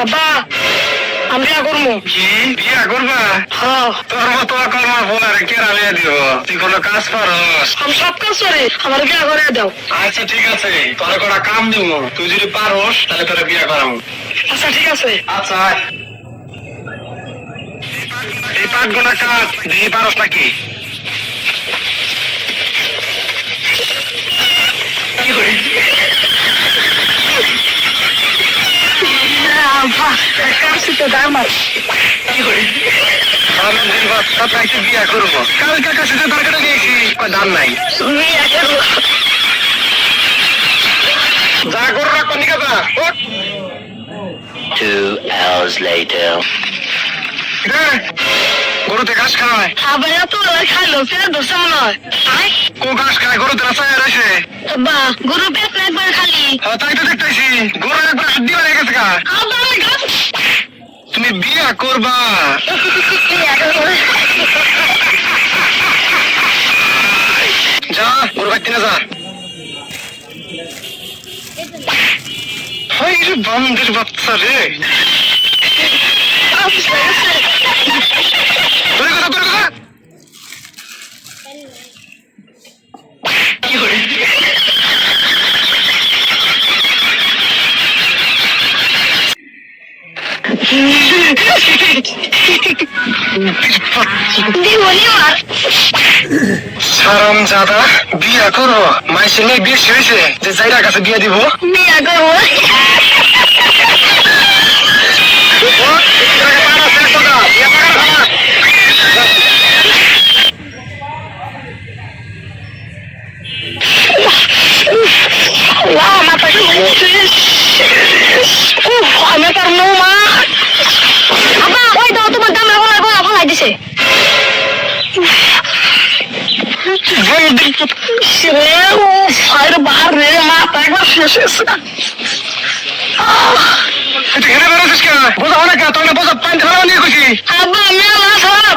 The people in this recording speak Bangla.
আব্বা আমি বিয়া করবো। কি বিয়া করবা? হ্যাঁ তোর মতো কর্মা বলারে কেরা বিয়া দিব? তুই কোনো কাজ পারস? আমি সব কাজ করি, আমার বিয়া করে দাও। আচ্ছা ঠিক আছে, তোর কটা কাম দিব, তুই যদি পারস তাহলে তোরা বিয়া করাম। আচ্ছা ঠিক আছে। আচ্ছা এই পাঁচ গোনা কাজ দিয়ে পারস নাকি? আব্বা কাজ তো আমার আমি তাকে বিয়া করবো, কালকে কাছে দরকার দিয়েছি, দাম নাই। বিয়া করবো। যা করো রাখো নিকা যা। 2 hours later. গরুতে ঘাস খায়? আব্বা এত খাইলো ফের ধরছে মনে হয়। কোন ঘাস খায়? গরুতে রাস্তায় রয়েছে। আব্বা গরু পেট না একবার খালি। হ্যাঁ তাই তো দেখতেছি, গরু একবার হাত দিয়ে গেছে গা। আব্বা আমি গাছ তুমি বিয়া করবা? বিয়া করবো। যা গরু কাটতে না যা। হাই রে বান্দির বাচ্চা রে। তোর কথা কি করে? সারাম জাদা বিয়া করো, মাইসে মেয়ে বেশি হয়েছে যে জায়গার কাছে বিয়া দিব। বিয়া করবো। মাথা আমি পারবো মা। আব্বা ওই দাও তোমার দামের গলায় গলা ফলাই দিছে। বাহার রে মাথা একবার শেষ হয়েছে। বোঝা অনেক তোমরা বোঝা পানি খাওয়া নিয়ে খুশি। আব্বা মেলা খারাপ